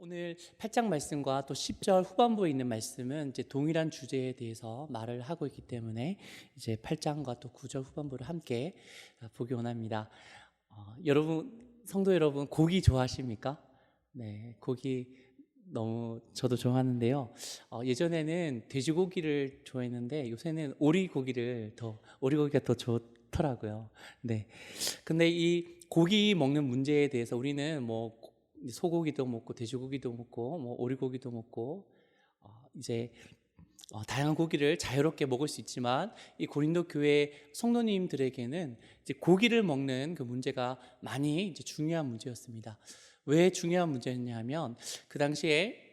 오늘 8장 말씀과 또 10절 후반부에 있는 말씀은 이제 동일한 주제에 대해서 말을 하고 있기 때문에 이제 8장과 또 9절 후반부를 함께 보기 원합니다. 여러분, 성도 여러분, 고기 좋아하십니까? 네, 고기 너무 저도 좋아하는데요. 예전에는 돼지고기를 좋아했는데 요새는 오리고기가 더 좋더라고요. 네. 근데 이 고기 먹는 문제에 대해서 우리는 뭐 소고기도 먹고 돼지고기도 먹고 뭐 오리고기도 먹고 이제 다양한 고기를 자유롭게 먹을 수 있지만 이 고린도 교회 성도님들에게는 이제 고기를 먹는 그 문제가 많이 이제 중요한 문제였습니다. 왜 중요한 문제였냐면 그 당시에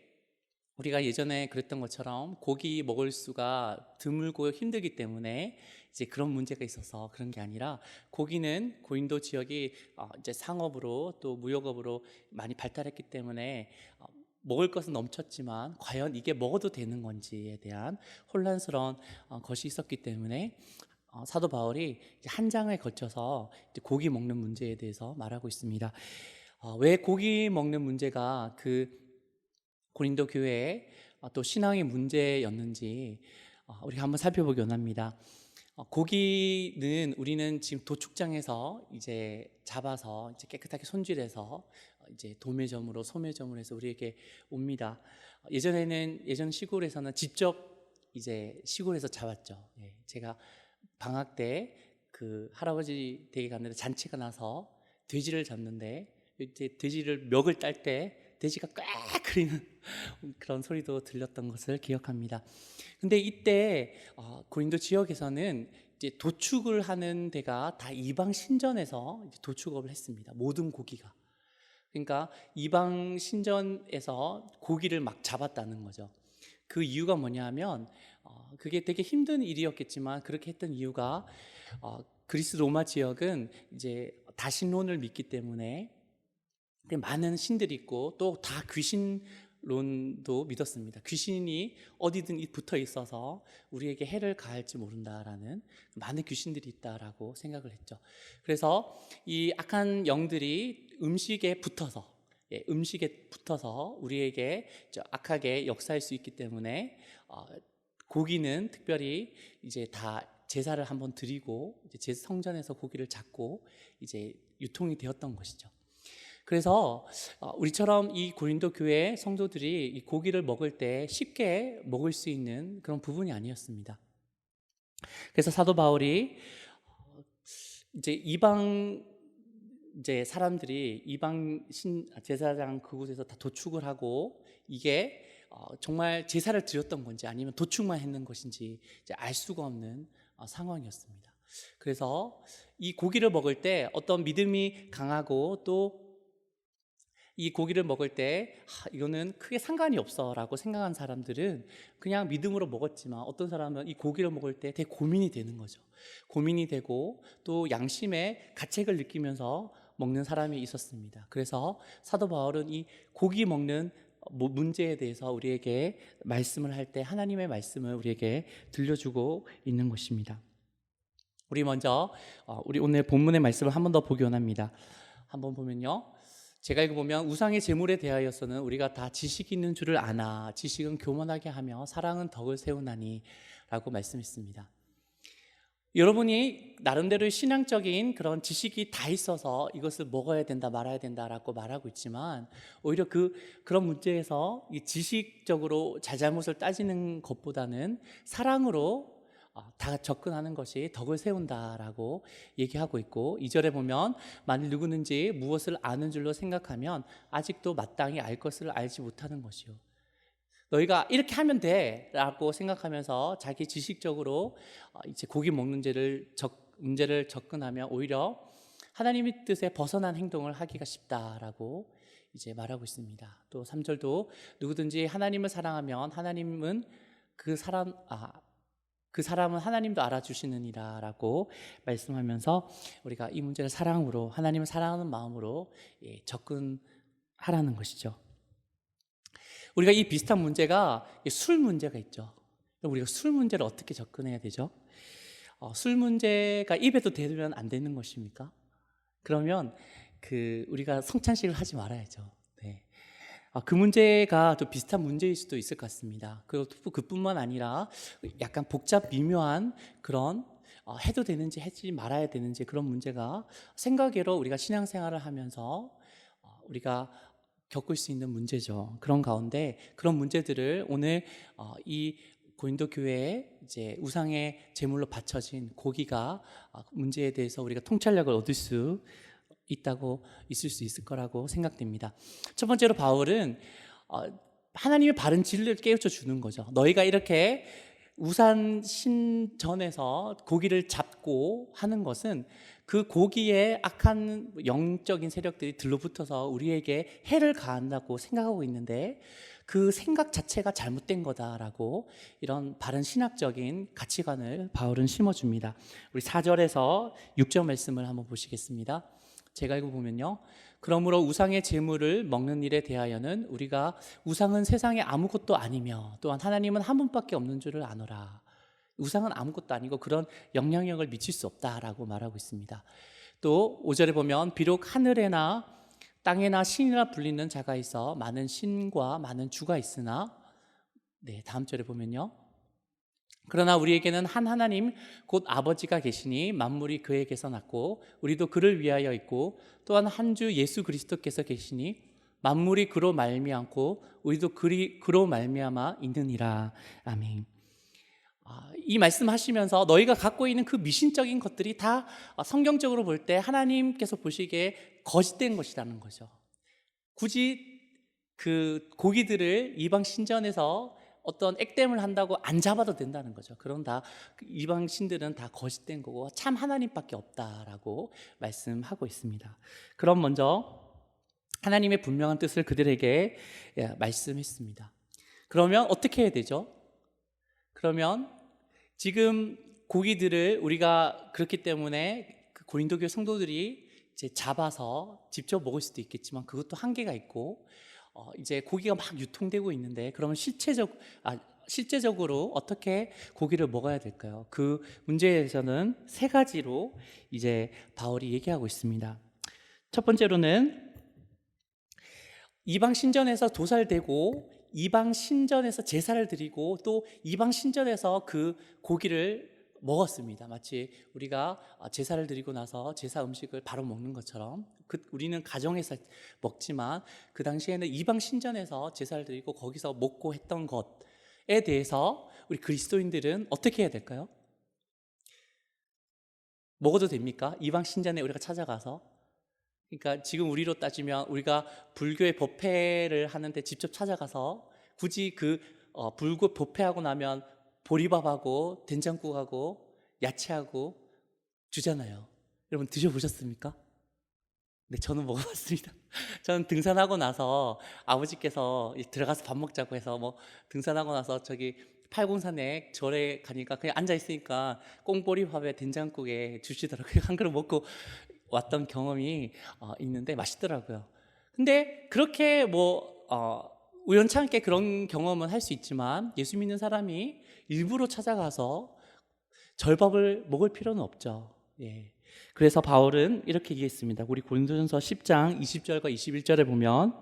우리가 예전에 그랬던 것처럼 고기 먹을 수가 드물고 힘들기 때문에 이제 그런 문제가 있어서 그런 게 아니라 고기는 고린도 지역이 이제 상업으로 또 무역업으로 많이 발달했기 때문에 먹을 것은 넘쳤지만 과연 이게 먹어도 되는 건지에 대한 혼란스러운 것이 있었기 때문에 사도 바울이 한 장에 걸쳐서 이제 고기 먹는 문제에 대해서 말하고 있습니다. 왜 고기 먹는 문제가 그 고린도 교회의 또 신앙의 문제였는지 우리가 한번 살펴보기 원합니다. 고기는 우리는 지금 도축장에서 이제 잡아서 이제 깨끗하게 손질해서 이제 도매점으로 소매점으로 해서 우리에게 옵니다. 예전 시골에서는 직접 이제 시골에서 잡았죠. 제가 방학 때 그 할아버지 댁에 갔는데 잔치가 나서 돼지를 잡는데 이제 돼지를 멱을 딸 때 돼지가 꽥 그리는 그런 소리도 들렸던 것을 기억합니다. 근데 이때 고린도 지역에서는 이제 도축을 하는 데가 다 이방 신전에서 이제 도축업을 했습니다. 모든 고기가. 그러니까 이방 신전에서 고기를 막 잡았다는 거죠. 그 이유가 뭐냐면 그게 되게 힘든 일이었겠지만 그렇게 했던 이유가 그리스 로마 지역은 이제 다신론을 믿기 때문에 많은 신들이 있고 또 다 귀신론도 믿었습니다. 귀신이 어디든 붙어 있어서 우리에게 해를 가할지 모른다라는 많은 귀신들이 있다라고 생각을 했죠. 그래서 이 악한 영들이 음식에 붙어서 우리에게 악하게 역사할 수 있기 때문에 고기는 특별히 이제 다 제사를 한번 드리고 이제 성전에서 고기를 잡고 이제 유통이 되었던 것이죠. 그래서 우리처럼 이 고린도 교회 성도들이 이 고기를 먹을 때 쉽게 먹을 수 있는 그런 부분이 아니었습니다. 그래서 사도 바울이 이제 사람들이 이방 제사장 그곳에서 다 도축을 하고 이게 정말 제사를 드렸던 건지 아니면 도축만 했는 것인지 이제 알 수가 없는 상황이었습니다. 그래서 이 고기를 먹을 때 어떤 믿음이 강하고 또 이 고기를 먹을 때 이거는 크게 상관이 없어라고 생각한 사람들은 그냥 믿음으로 먹었지만 어떤 사람은 이 고기를 먹을 때 되게 고민이 되는 거죠. 고민이 되고 또 양심의 가책을 느끼면서 먹는 사람이 있었습니다. 그래서 사도 바울은 이 고기 먹는 문제에 대해서 우리에게 말씀을 할 때 하나님의 말씀을 우리에게 들려주고 있는 것입니다. 우리 먼저 우리 오늘 본문의 말씀을 한 번 더 보기 원합니다. 한번 보면요, 제가 읽어보면 우상의 제물에 대하여서는 우리가 다 지식이 있는 줄을 아나 지식은 교만하게 하며 사랑은 덕을 세우나니 라고 말씀했습니다. 여러분이 나름대로의 신앙적인 그런 지식이 다 있어서 이것을 먹어야 된다 말아야 된다라고 말하고 있지만 오히려 그런 문제에서 이 지식적으로 잘잘못을 따지는 것보다는 사랑으로 다 접근하는 것이 덕을 세운다라고 얘기하고 있고 2절에 보면 만일 누구든지 무엇을 아는 줄로 생각하면 아직도 마땅히 알 것을 알지 못하는 것이요, 너희가 이렇게 하면 돼 라고 생각하면서 자기 지식적으로 이제 고기 먹는 문제를 접근하면 오히려 하나님의 뜻에 벗어난 행동을 하기가 쉽다라고 이제 말하고 있습니다. 또 3절도 누구든지 하나님을 사랑하면 하나님은 그 사람은 하나님도 알아주시느니라 라고 말씀하면서 우리가 이 문제를 사랑으로, 하나님을 사랑하는 마음으로 접근하라는 것이죠. 우리가 이 비슷한 문제가 술 문제가 있죠. 우리가 술 문제를 어떻게 접근해야 되죠? 술 문제가 입에도 대면 안 되는 것입니까? 그러면 우리가 성찬식을 하지 말아야죠. 네. 그 문제가 또 비슷한 문제일 수도 있을 것 같습니다. 그리고 그뿐만 아니라 약간 복잡 미묘한 그런 해도 되는지 하지 말아야 되는지 그런 문제가 생각외로 우리가 신앙생활을 하면서 우리가 겪을 수 있는 문제죠. 그런 가운데 그런 문제들을 오늘 이 고린도 교회에 이제 우상의 제물로 바쳐진 고기가 문제에 대해서 우리가 통찰력을 얻을 수 있을 수 있을 거라고 생각됩니다. 첫 번째로 바울은 하나님의 바른 진리를 깨우쳐 주는 거죠. 너희가 이렇게 우상 신전에서 고기를 잡고 하는 것은 그 고기에 악한 영적인 세력들이 들러붙어서 우리에게 해를 가한다고 생각하고 있는데 그 생각 자체가 잘못된 거다라고 이런 바른 신학적인 가치관을 바울은 심어줍니다. 우리 4절에서 6절 말씀을 한번 보시겠습니다. 제가 읽어보면요, 그러므로 우상의 제물을 먹는 일에 대하여는 우리가 우상은 세상에 아무것도 아니며 또한 하나님은 한 분밖에 없는 줄을 아노라. 우상은 아무것도 아니고 그런 영향력을 미칠 수 없다라고 말하고 있습니다. 또 5절에 보면 비록 하늘에나 땅에나 신이라 불리는 자가 있어 많은 신과 많은 주가 있으나, 다음 절에 보면요, 그러나 우리에게는 한 하나님 곧 아버지가 계시니 만물이 그에게서 났고 우리도 그를 위하여 있고 또한 한 주 예수 그리스도께서 계시니 만물이 그로 말미암고 우리도 그로 말미암아 있느니라. 아멘. 이 말씀하시면서 너희가 갖고 있는 그 미신적인 것들이 다 성경적으로 볼 때 하나님께서 보시기에 거짓된 것이라는 거죠. 굳이 그 고기들을 이방 신전에서 어떤 액땜을 한다고 안 잡아도 된다는 거죠. 그런 다 이방 신들은 다 거짓된 거고 참 하나님밖에 없다라고 말씀하고 있습니다. 그럼 먼저 하나님의 분명한 뜻을 그들에게 말씀했습니다. 그러면 어떻게 해야 되죠? 그러면 지금 고기들을 우리가 그렇기 때문에 그 고린도 교회 성도들이 이제 잡아서 직접 먹을 수도 있겠지만 그것도 한계가 있고 이제 고기가 막 유통되고 있는데 그러면 실제적으로 어떻게 고기를 먹어야 될까요? 그 문제에 대해서는 세 가지로 이제 바울이 얘기하고 있습니다. 첫 번째로는 이방 신전에서 도살되고 이방 신전에서 제사를 드리고 또 이방 신전에서 그 고기를 먹었습니다. 마치 우리가 제사를 드리고 나서 제사 음식을 바로 먹는 것처럼 우리는 가정에서 먹지만 그 당시에는 이방 신전에서 제사를 드리고 거기서 먹고 했던 것에 대해서 우리 그리스도인들은 어떻게 해야 될까요? 먹어도 됩니까? 이방 신전에 우리가 찾아가서? 그러니까 지금 우리로 따지면 우리가 불교의 법회를 하는데 직접 찾아가서 굳이 그 불교 법회하고 나면 보리밥하고 된장국하고 야채하고 주잖아요. 여러분 드셔보셨습니까? 네, 저는 먹어봤습니다. 저는 등산하고 나서 아버지께서 들어가서 밥 먹자고 해서 등산하고 나서 저기 팔공산에 절에 가니까 그냥 앉아 있으니까 꽁보리밥에 된장국에 주시더라고요. 한 그릇 먹고 왔던 경험이 있는데 맛있더라고요. 근데 그렇게 우연찮게 그런 경험은 할 수 있지만 예수 믿는 사람이 일부러 찾아가서 절밥을 먹을 필요는 없죠. 그래서 바울은 이렇게 얘기했습니다. 우리 고린도전서 10장 20절과 21절에 보면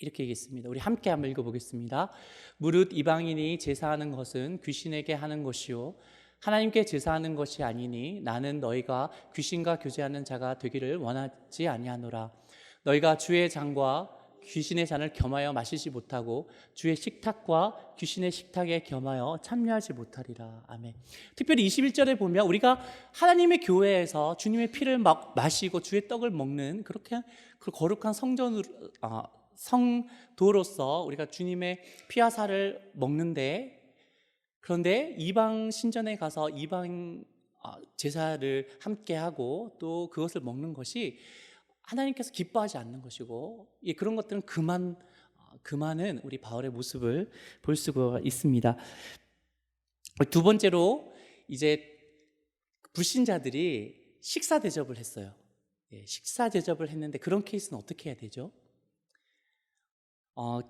이렇게 얘기했습니다. 우리 함께 한번 읽어보겠습니다. 무릇 이방인이 제사하는 것은 귀신에게 하는 것이요 하나님께 제사하는 것이 아니니 나는 너희가 귀신과 교제하는 자가 되기를 원하지 아니하노라. 너희가 주의 잔과 귀신의 잔을 겸하여 마시지 못하고 주의 식탁과 귀신의 식탁에 겸하여 참여하지 못하리라. 아멘. 특별히 21절에 보면 우리가 하나님의 교회에서 주님의 피를 마시고 주의 떡을 먹는 그렇게 그 거룩한 성도로서 우리가 주님의 피와 살을 먹는데, 그런데 이방 신전에 가서 이방 제사를 함께 하고 또 그것을 먹는 것이 하나님께서 기뻐하지 않는 것이고 그런 것들은 그만은 우리 바울의 모습을 볼 수가 있습니다. 두 번째로 이제 불신자들이 식사 대접을 했어요. 식사 대접을 했는데 그런 케이스는 어떻게 해야 되죠?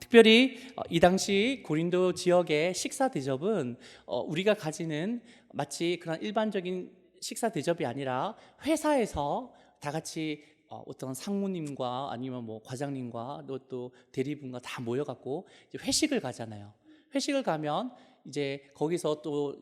특별히 이 당시 고린도 지역의 식사 대접은 우리가 가지는 마치 그런 일반적인 식사 대접이 아니라 회사에서 다 같이 어떤 상무님과 아니면 뭐 과장님과 또 대리분과 다 모여갖고 이제 회식을 가잖아요. 회식을 가면 이제 거기서 또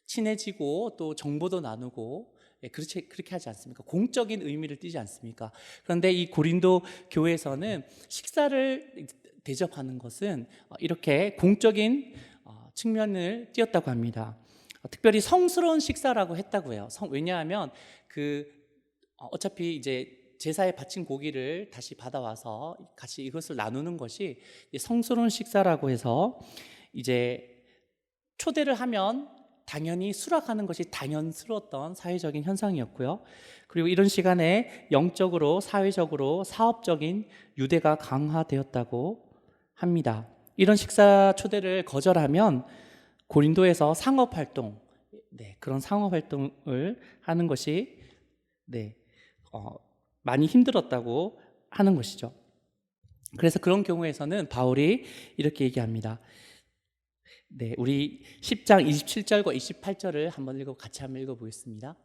친해지고 또 정보도 나누고, 그렇게 하지 않습니까? 공적인 의미를 띠지 않습니까? 그런데 이 고린도 교회에서는 식사를 대접하는 것은 이렇게 공적인 측면을 띄었다고 합니다. 특별히 성스러운 식사라고 했다고 해요. 왜냐하면 어차피 이제 제사에 바친 고기를 다시 받아와서 같이 이것을 나누는 것이 성스러운 식사라고 해서 이제 초대를 하면 당연히 수락하는 것이 당연스러웠던 사회적인 현상이었고요. 그리고 이런 시간에 영적으로, 사회적으로, 사업적인 유대가 강화되었다고 합니다. 이런 식사 초대를 거절하면 고린도에서 상업활동, 그런 상업활동을 하는 것이 많이 힘들었다고 하는 것이죠. 그래서 그런 경우에서는 바울이 이렇게 얘기합니다. 우리 10장 27절과 28절을 같이 한번 읽어보겠습니다.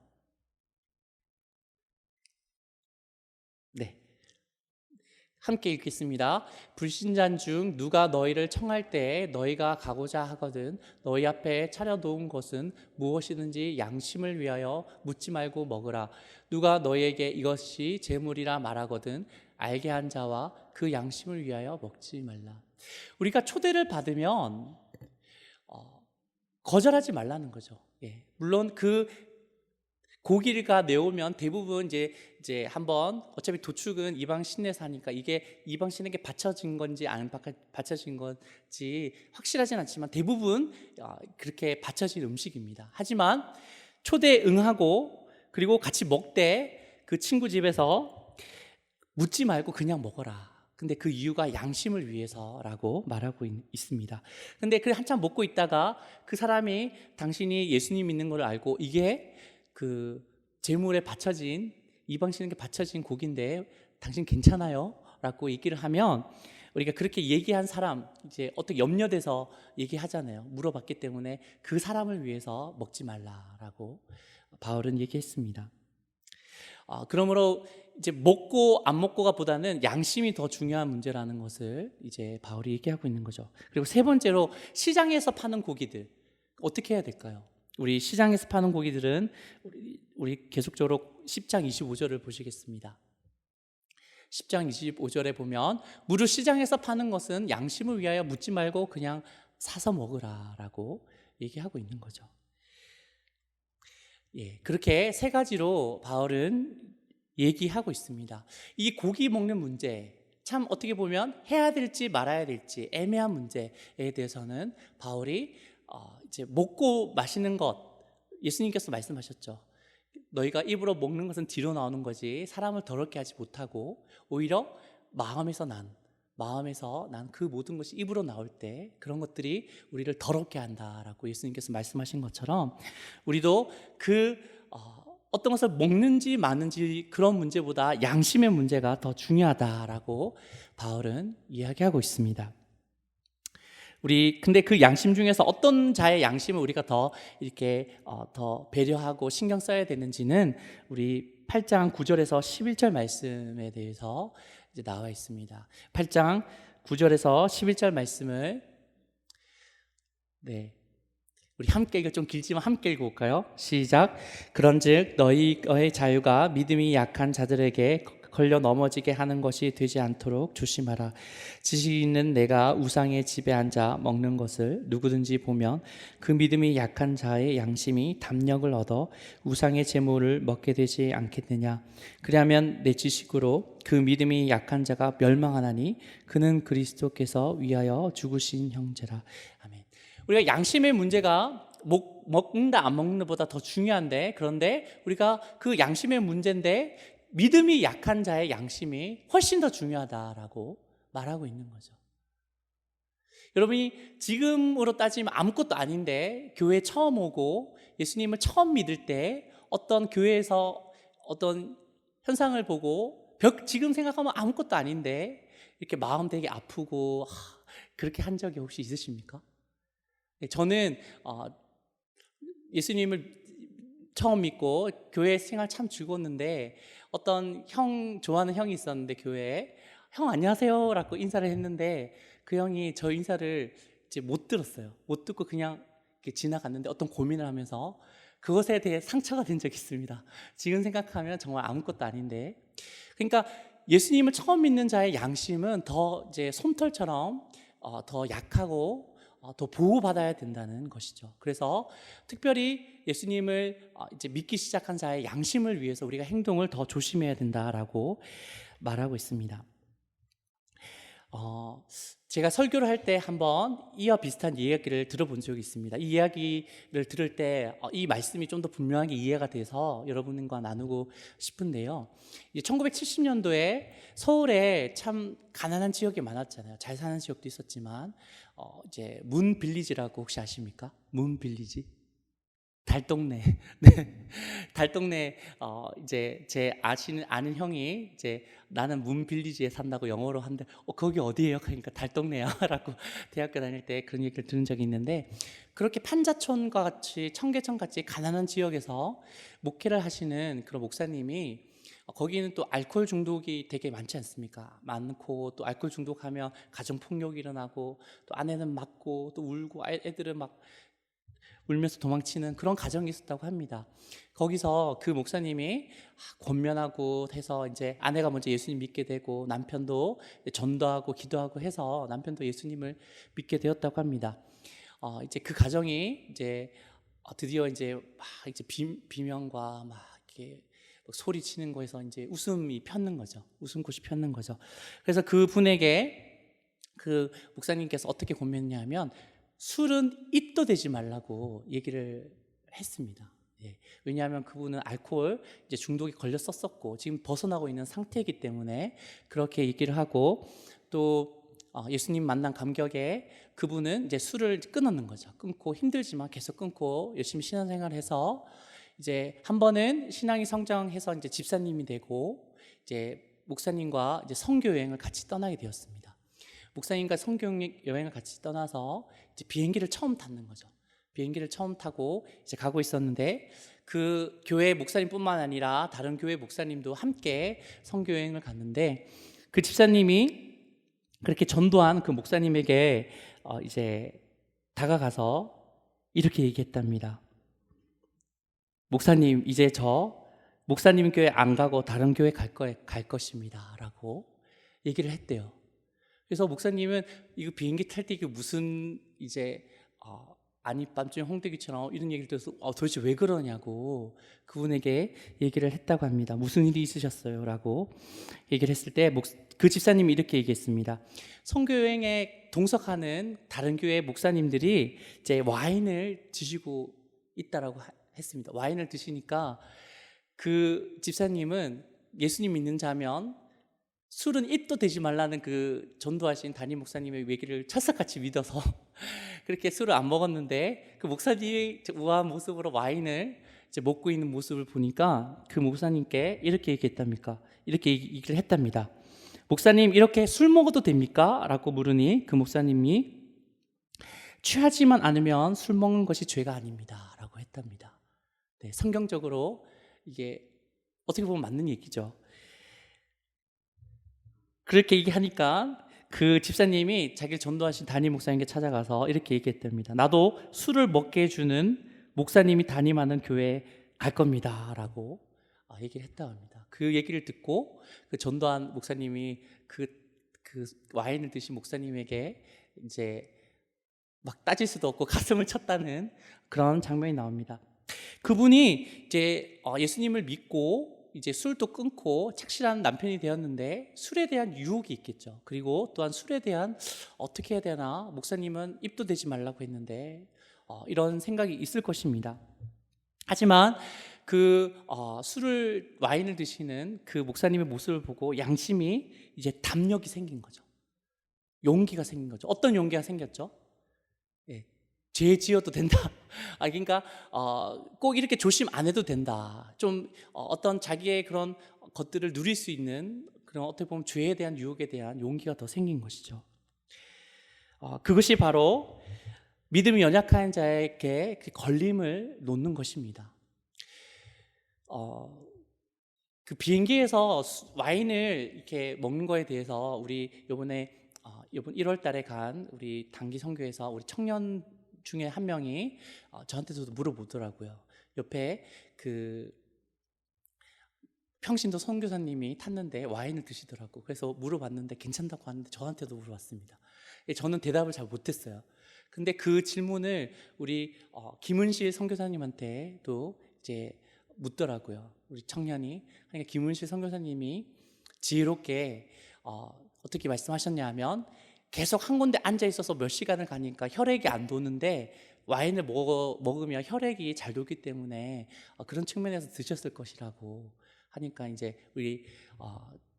함께 읽겠습니다. 불신자인 중 누가 너희를 청할 때에 너희가 가고자 하거든 너희 앞에 차려놓은 것은 무엇이든지 양심을 위하여 묻지 말고 먹으라. 누가 너희에게 이것이 재물이라 말하거든 알게 한 자와 그 양심을 위하여 먹지 말라. 우리가 초대를 받으면 거절하지 말라는 거죠. 물론 그 고기가 내오면 대부분 이제 한번 어차피 도축은 이방 신에서 하니까 이게 이방 신에게 바쳐진 건지 안 바쳐진 건지 확실하진 않지만 대부분 그렇게 바쳐진 음식입니다. 하지만 초대에 응하고 그리고 같이 먹되 그 친구 집에서 묻지 말고 그냥 먹어라. 근데 그 이유가 양심을 위해서라고 말하고 있습니다. 근데 한참 먹고 있다가 그 사람이 당신이 예수님 믿는 걸 알고 이게 그 제물에 바쳐진 이방신에게 바쳐진 고기인데 당신 괜찮아요? 라고 얘기를 하면 우리가 그렇게 얘기한 사람 이제 어떻게 염려돼서 얘기하잖아요. 물어봤기 때문에 그 사람을 위해서 먹지 말라라고 바울은 얘기했습니다. 그러므로 이제 먹고 안 먹고가 보다는 양심이 더 중요한 문제라는 것을 이제 바울이 얘기하고 있는 거죠. 그리고 세 번째로 시장에서 파는 고기들 어떻게 해야 될까요? 우리 시장에서 파는 고기들은 우리 계속적으로 10장 25절을 보시겠습니다. 10장 25절에 보면 무릇 시장에서 파는 것은 양심을 위하여 묻지 말고 그냥 사서 먹으라라고 얘기하고 있는 거죠. 그렇게 세 가지로 바울은 얘기하고 있습니다. 이 고기 먹는 문제, 참 어떻게 보면 해야 될지 말아야 될지 애매한 문제에 대해서는 바울이 이제 먹고 마시는 것, 예수님께서 말씀하셨죠. 너희가 입으로 먹는 것은 뒤로 나오는 거지 사람을 더럽게 하지 못하고 오히려 마음에서 난 그 모든 것이 입으로 나올 때 그런 것들이 우리를 더럽게 한다라고 예수님께서 말씀하신 것처럼 우리도 어떤 것을 먹는지 마는지 그런 문제보다 양심의 문제가 더 중요하다라고 바울은 이야기하고 있습니다. 근데 그 양심 중에서 어떤 자의 양심을 우리가 더 이렇게 더 배려하고 신경 써야 되는지는 우리 8장 9절에서 11절 말씀에 대해서 이제 나와 있습니다. 8장 9절에서 11절 말씀을 우리 함께 이거 좀 길지만 함께 읽어볼까요? 시작. 그런즉 너희의 자유가 믿음이 약한 자들에게 걸려 넘어지게 하는 것이 되지 않도록 조심하라. 지식 있는 내가 우상의 집에 앉아 먹는 것을 누구든지 보면 그 믿음이 약한 자의 양심이 담력을 얻어 우상의 제물을 먹게 되지 않겠느냐. 그리하면 내 지식으로 그 믿음이 약한 자가 멸망하나니 그는 그리스도께서 위하여 죽으신 형제라. 아멘. 우리가 양심의 문제가 먹는다 안 먹는 것보다 더 중요한데 그런데 우리가 그 양심의 문제인데 믿음이 약한 자의 양심이 훨씬 더 중요하다라고 말하고 있는 거죠. 여러분이 지금으로 따지면 아무것도 아닌데 교회에 처음 오고 예수님을 처음 믿을 때 어떤 교회에서 어떤 현상을 보고 지금 생각하면 아무것도 아닌데 이렇게 마음 되게 아프고 그렇게 한 적이 혹시 있으십니까? 저는 예수님을 처음 믿고 교회 생활 참 즐거웠는데 어떤 형 좋아하는 형이 있었는데 교회에 형 안녕하세요라고 인사를 했는데 그 형이 저 인사를 이제 못 들었어요. 못 듣고 그냥 이렇게 지나갔는데 어떤 고민을 하면서 그것에 대해 상처가 된 적이 있습니다. 지금 생각하면 정말 아무것도 아닌데, 그러니까 예수님을 처음 믿는 자의 양심은 더 이제 솜털처럼 더 약하고 더 보호받아야 된다는 것이죠. 그래서 특별히 예수님을 이제 믿기 시작한 자의 양심을 위해서 우리가 행동을 더 조심해야 된다라고 말하고 있습니다. 제가 설교를 할 때 한번 이와 비슷한 이야기를 들어본 적이 있습니다. 이 이야기를 들을 때 이 말씀이 좀 더 분명하게 이해가 돼서 여러분과 나누고 싶은데요. 1970년도에 서울에 참 가난한 지역이 많았잖아요. 잘 사는 지역도 있었지만 이제 문 빌리지라고 혹시 아십니까? 문 빌리지? 달동네. 네. 달동네 이제 제 아는 형이 이제 나는 문 빌리지에 산다고 영어로 하는데 거기 어디예요? 그러니까 달동네야라고 대학교 다닐 때 그런 얘기를 들은 적이 있는데, 그렇게 판자촌과 같이 청계천 같이 가난한 지역에서 목회를 하시는 그런 목사님이 거기는 또 알코올 중독이 되게 많지 않습니까? 많고 또 알코올 중독하면 가정 폭력이 일어나고 또 아내는 맞고 또 울고 애들은 막 울면서 도망치는 그런 가정이 있었다고 합니다. 거기서 그 목사님이 권면하고 해서 이제 아내가 먼저 예수님 믿게 되고 남편도 전도하고 기도하고 해서 남편도 예수님을 믿게 되었다고 합니다. 이제 그 가정이 이제 드디어 이제 막 이제 비명과 막 이렇게 소리치는 거에서 이제 웃음이 폈는 거죠. 웃음꽃이 폈는 거죠. 그래서 그 분에게 그 목사님께서 어떻게 권면했냐면 술은 입도 대지 말라고 얘기를 했습니다. 예. 왜냐하면 그분은 알코올 이제 중독에 걸렸었고 지금 벗어나고 있는 상태이기 때문에 그렇게 얘기를 하고, 또 예수님 만난 감격에 그분은 이제 술을 끊었는 거죠. 끊고 힘들지만 계속 끊고 열심히 신앙생활해서 이제 한 번은 신앙이 성장해서 이제 집사님이 되고 이제 목사님과 이제 선교 여행을 같이 떠나게 되었습니다. 목사님과 선교 여행을 같이 떠나서 이제 비행기를 처음 탔는 거죠. 비행기를 처음 타고 이제 가고 있었는데 그 교회 목사님뿐만 아니라 다른 교회 목사님도 함께 선교 여행을 갔는데 그 집사님이 그렇게 전도한 그 목사님에게 이제 다가가서 이렇게 얘기했답니다. 목사님, 이제 저 목사님 교회 안 가고 다른 교회 갈 것입니다라고 얘기를 했대요. 그래서 목사님은 이거 비행기 탈 때 이게 무슨 이제 밤중에 홍대기처럼 이런 얘기를 들어서 도대체 왜 그러냐고 그분에게 얘기를 했다고 합니다. 무슨 일이 있으셨어요? 라고 얘기를 했을 때 그 집사님이 이렇게 얘기했습니다. 선교여행에 동석하는 다른 교회 목사님들이 이제 와인을 드시고 있다라고 했습니다. 와인을 드시니까 그 집사님은 예수님 믿는 자면 술은 입도 대지 말라는 그 전도하신 담임 목사님의 얘기를 철석같이 믿어서 그렇게 술을 안 먹었는데 그 목사님이 우아한 모습으로 와인을 이제 먹고 있는 모습을 보니까 그 목사님께 이렇게 얘기했답니까? 이렇게 얘기를 했답니다. 목사님, 이렇게 술 먹어도 됩니까? 라고 물으니 그 목사님이 취하지만 않으면 술 먹는 것이 죄가 아닙니다 라고 했답니다. 네, 성경적으로 이게 어떻게 보면 맞는 얘기죠. 그렇게 얘기하니까 그 집사님이 자기를 전도하신 담임 목사님께 찾아가서 이렇게 얘기했답니다. 나도 술을 먹게 해주는 목사님이 담임하는 교회에 갈 겁니다 라고 얘기를 했다고 합니다. 그 얘기를 듣고 그 전도한 목사님이 그 와인을 드신 목사님에게 이제 막 따질 수도 없고 가슴을 쳤다는 그런 장면이 나옵니다. 그분이 이제 예수님을 믿고 이제 술도 끊고 착실한 남편이 되었는데 술에 대한 유혹이 있겠죠. 그리고 또한 술에 대한 어떻게 해야 되나, 목사님은 입도 대지 말라고 했는데 이런 생각이 있을 것입니다. 하지만 그 와인을 드시는 그 목사님의 모습을 보고 양심이 이제 담력이 생긴 거죠. 용기가 생긴 거죠. 어떤 용기가 생겼죠? 예, 죄 지어도 된다. 그러니까 꼭 이렇게 조심 안 해도 된다. 좀 어떤 자기의 그런 것들을 누릴 수 있는 그런 어떻게 보면 죄에 대한 유혹에 대한 용기가 더 생긴 것이죠. 그것이 바로 믿음이 연약한 자에게 그 걸림을 놓는 것입니다. 어, 그 비행기에서 와인을 이렇게 먹는 거에 대해서 우리 이번 1월 달에 간 우리 단기 선교에서 우리 청년 중에 한 명이 저한테도 물어보더라고요. 옆에 그 평신도 선교사님이 탔는데 와인을 드시더라고. 그래서 물어봤는데 괜찮다고 하는데 저한테도 물어봤습니다. 저는 대답을 잘 못했어요. 근데 그 질문을 우리 김은실 선교사님한테도 이제 묻더라고요. 우리 청년이. 그러니까 김은실 선교사님이 지혜롭게 어떻게 말씀하셨냐면 계속 한 군데 앉아 있어서 몇 시간을 가니까 혈액이 안 도는데 와인을 먹으면 혈액이 잘 돌기 때문에 그런 측면에서 드셨을 것이라고 하니까 이제 우리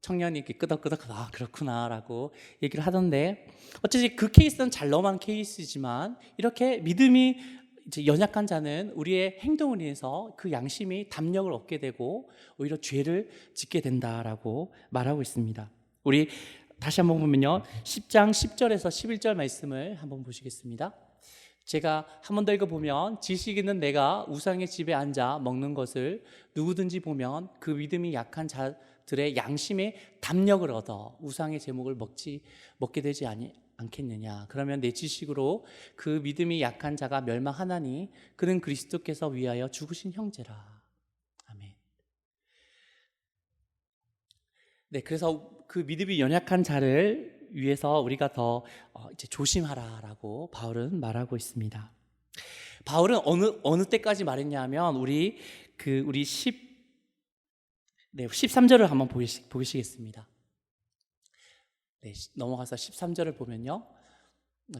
청년이 이렇게 끄덕끄덕 그렇구나라고 얘기를 하던데, 어쨌든 그 케이스는 잘 넘어간 케이스지만 이렇게 믿음이 이제 연약한 자는 우리의 행동을 인해서 그 양심이 담력을 얻게 되고 오히려 죄를 짓게 된다라고 말하고 있습니다. 우리 다시 한번 보면요, 10장 10절에서 11절 말씀을 한번 보시겠습니다. 제가 한 번 더 읽어보면, 지식 있는 내가 우상의 집에 앉아 먹는 것을 누구든지 보면 그 믿음이 약한 자들의 양심에 담력을 얻어 우상의 제목을 먹게 되지 않겠느냐. 그러면 내 지식으로 그 믿음이 약한 자가 멸망하나니 그는 그리스도께서 위하여 죽으신 형제라. 아멘. 네, 그래서 그 믿음이 연약한 자를 위해서 우리가 더 이제 조심하라라고 바울은 말하고 있습니다. 바울은 어느 때까지 말했냐면 우리 13절을 한번 보시겠습니다. 네, 넘어가서 13절을 보면요,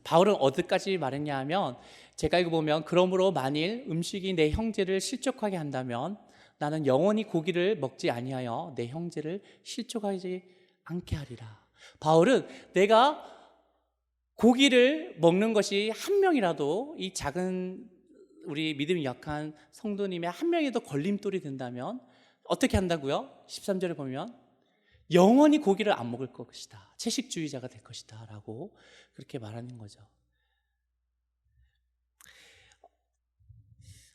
바울은 어디까지 말했냐면, 제가 이거 보면 그러므로 만일 음식이 내 형제를 실족하게 한다면 나는 영원히 고기를 먹지 아니하여 내 형제를 실족하지 않게 하리라. 바울은 내가 고기를 먹는 것이 한 명이라도 이 작은 우리 믿음이 약한 성도님의 한 명에도 걸림돌이 된다면 어떻게 한다고요? 13절에 보면 영원히 고기를 안 먹을 것이다, 채식주의자가 될 것이다 라고 그렇게 말하는 거죠.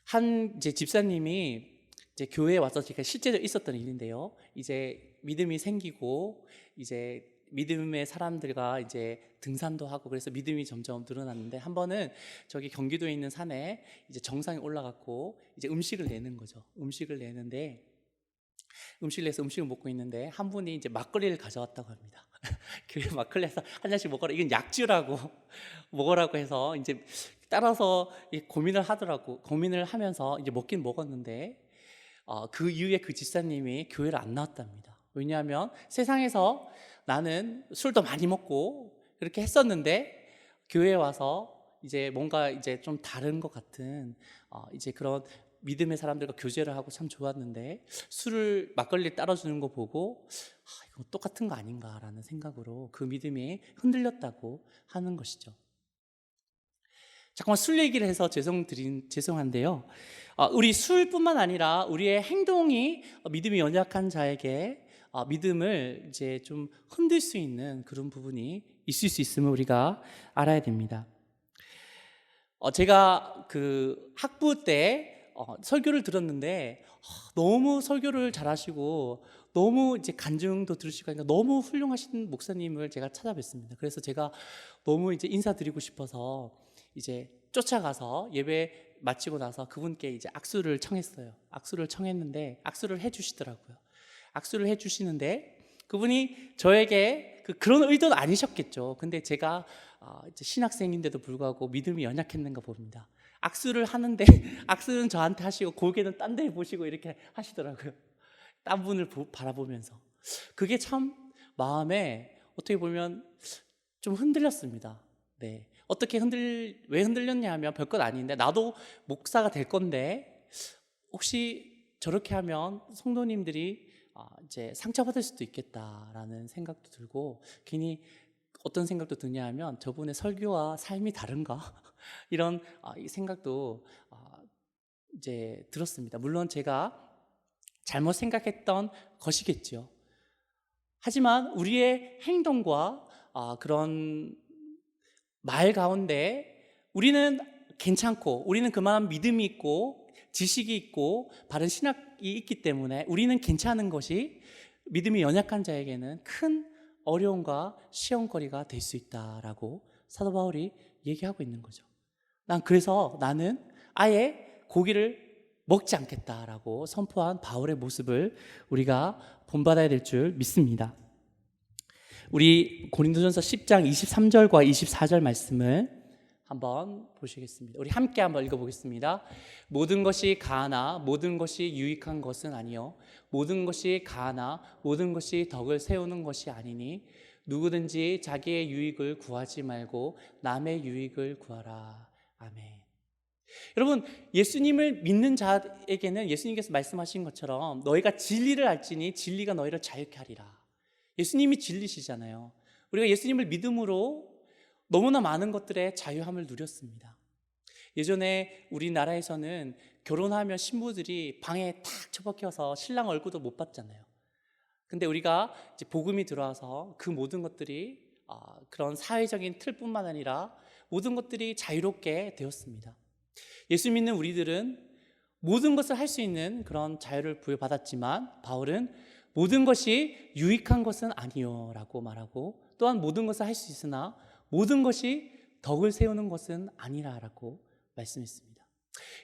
한 이제 집사님이 이제 교회에 와서 제가 실제로 있었던 일인데요, 이제 믿음이 생기고 이제 믿음의 사람들과 이제 등산도 하고 그래서 믿음이 점점 늘어났는데, 한 번은 저기 경기도에 있는 산에 이제 정상에 올라갔고 이제 음식을 내는 거죠. 음식을 내는데 음식을 내서 음식을 먹고 있는데 한 분이 이제 막걸리를 가져왔다고 합니다. 교회 막걸리에서 한 잔씩 먹어라, 이건 약주라고 먹으라고 해서 이제 따라서 고민을 하면서 이제 먹긴 먹었는데 그 이후에 그 집사님이 교회를 안 나왔답니다. 왜냐하면 세상에서 나는 술도 많이 먹고 그렇게 했었는데 교회에 와서 이제 뭔가 이제 좀 다른 것 같은 이제 그런 믿음의 사람들과 교제를 하고 참 좋았는데 막걸리를 따라주는 거 보고 이거 똑같은 거 아닌가라는 생각으로 그 믿음이 흔들렸다고 하는 것이죠. 잠깐만 술 얘기를 해서 죄송한데요, 우리 술뿐만 아니라 우리의 행동이 믿음이 연약한 자에게 믿음을 이제 좀 흔들 수 있는 그런 부분이 있을 수 있음을 우리가 알아야 됩니다. 제가 그 학부 때 설교를 들었는데 너무 설교를 잘하시고 너무 이제 간증도 들으시고 하니까 너무 훌륭하신 목사님을 제가 찾아뵀습니다. 그래서 제가 너무 이제 인사드리고 싶어서 이제 쫓아가서 예배 마치고 나서 그분께 이제 악수를 청했어요. 악수를 청했는데 악수를 해주시더라고요. 악수를 해주시는데 그분이 저에게 그런 의도는 아니셨겠죠. 근데 제가 이제 신학생인데도 불구하고 믿음이 연약했는가 봅니다. 악수를 하는데 악수는 저한테 하시고 고개는 딴 데 보시고 이렇게 하시더라고요. 딴 분을 바라보면서. 그게 참 마음에 어떻게 보면 좀 흔들렸습니다. 네. 왜 흔들렸냐 하면 별것 아닌데 나도 목사가 될 건데 혹시 저렇게 하면 성도님들이 이제 상처받을 수도 있겠다라는 생각도 들고, 괜히 어떤 생각도 드냐 하면 저분의 설교와 삶이 다른가 이런 생각도 이제 들었습니다. 물론 제가 잘못 생각했던 것이겠죠. 하지만 우리의 행동과 그런 말 가운데 우리는 괜찮고 우리는 그만한 믿음이 있고 지식이 있고 바른 신학이 있기 때문에 우리는 괜찮은 것이 믿음이 연약한 자에게는 큰 어려움과 시험거리가 될 수 있다라고 사도 바울이 얘기하고 있는 거죠. 그래서 나는 아예 고기를 먹지 않겠다라고 선포한 바울의 모습을 우리가 본받아야 될 줄 믿습니다. 우리 고린도전서 10장 23절과 24절 말씀을 한번 보시겠습니다. 우리 함께 한번 읽어보겠습니다. 모든 것이 가하나 모든 것이 유익한 것은 아니요 모든 것이 가하나 모든 것이 덕을 세우는 것이 아니니 누구든지 자기의 유익을 구하지 말고 남의 유익을 구하라. 아멘. 여러분, 예수님을 믿는 자에게는 예수님께서 말씀하신 것처럼 너희가 진리를 알지니 진리가 너희를 자유케 하리라. 예수님이 진리시잖아요. 우리가 예수님을 믿음으로 너무나 많은 것들의 자유함을 누렸습니다. 예전에 우리나라에서는 결혼하면 신부들이 방에 탁 처박혀서 신랑 얼굴도 못 봤잖아요. 근데 우리가 이제 복음이 들어와서 그 모든 것들이 그런 사회적인 틀뿐만 아니라 모든 것들이 자유롭게 되었습니다. 예수 믿는 우리들은 모든 것을 할 수 있는 그런 자유를 부여받았지만 바울은 모든 것이 유익한 것은 아니요라고 말하고 또한 모든 것을 할 수 있으나 모든 것이 덕을 세우는 것은 아니라라고 말씀했습니다.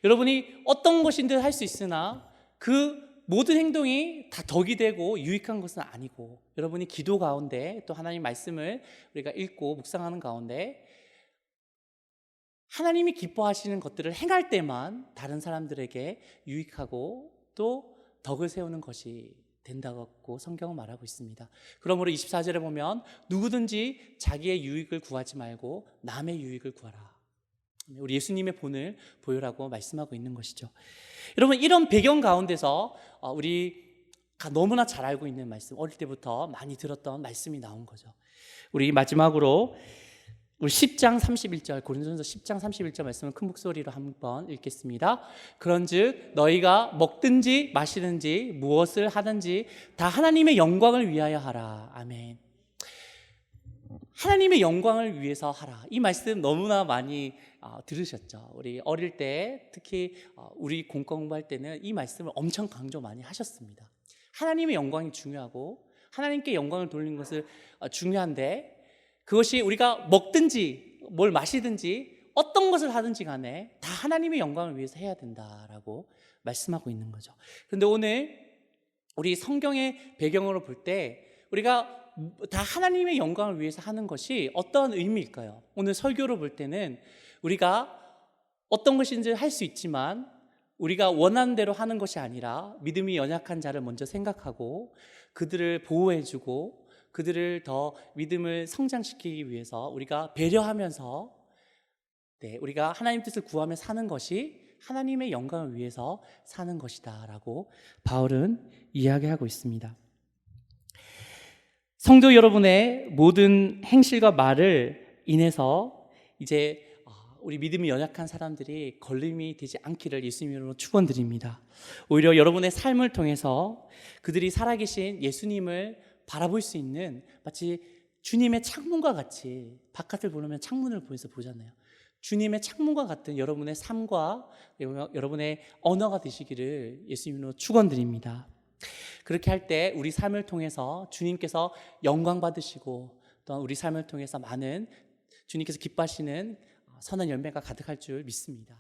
여러분이 어떤 것인들 할 수 있으나 그 모든 행동이 다 덕이 되고 유익한 것은 아니고 여러분이 기도 가운데 또 하나님 말씀을 우리가 읽고 묵상하는 가운데 하나님이 기뻐하시는 것들을 행할 때만 다른 사람들에게 유익하고 또 덕을 세우는 것이 된다고 성경은 말하고 있습니다. 그러므로 24절에 보면 누구든지 자기의 유익을 구하지 말고 남의 유익을 구하라. 우리 예수님의 본을 보여라고 말씀하고 있는 것이죠. 여러분, 이런 배경 가운데서 우리가 너무나 잘 알고 있는 말씀, 어릴 때부터 많이 들었던 말씀이 나온 거죠. 우리 마지막으로 우리 10장 31절 고린도전서 10장 31절 말씀을 큰 목소리로 한번 읽겠습니다. 그런즉 너희가 먹든지 마시든지 무엇을 하든지 다 하나님의 영광을 위하여 하라. 아멘. 하나님의 영광을 위해서 하라. 이 말씀 너무나 많이 들으셨죠. 우리 어릴 때 특히 우리 공부할 때는 이 말씀을 엄청 강조 많이 하셨습니다. 하나님의 영광이 중요하고 하나님께 영광을 돌리는 것을 중요한데 그것이 우리가 먹든지 뭘 마시든지 어떤 것을 하든지 간에 다 하나님의 영광을 위해서 해야 된다라고 말씀하고 있는 거죠. 그런데 오늘 우리 성경의 배경으로 볼 때 우리가 다 하나님의 영광을 위해서 하는 것이 어떤 의미일까요? 오늘 설교로 볼 때는 우리가 어떤 것인지 할 수 있지만 우리가 원하는 대로 하는 것이 아니라 믿음이 연약한 자를 먼저 생각하고 그들을 보호해주고 그들을 더 믿음을 성장시키기 위해서 우리가 배려하면서 우리가 하나님 뜻을 구하며 사는 것이 하나님의 영광을 위해서 사는 것이다 라고 바울은 이야기하고 있습니다. 성도 여러분의 모든 행실과 말을 인해서 이제 우리 믿음이 연약한 사람들이 걸림이 되지 않기를 예수님으로 축원드립니다. 오히려 여러분의 삶을 통해서 그들이 살아계신 예수님을 바라볼 수 있는 마치 주님의 창문과 같이 바깥을 보려면 창문을 보면서 보잖아요. 주님의 창문과 같은 여러분의 삶과 여러분의 언어가 되시기를 예수님으로 축원드립니다. 그렇게 할 때 우리 삶을 통해서 주님께서 영광 받으시고 또한 우리 삶을 통해서 많은 주님께서 기뻐하시는 선한 열매가 가득할 줄 믿습니다.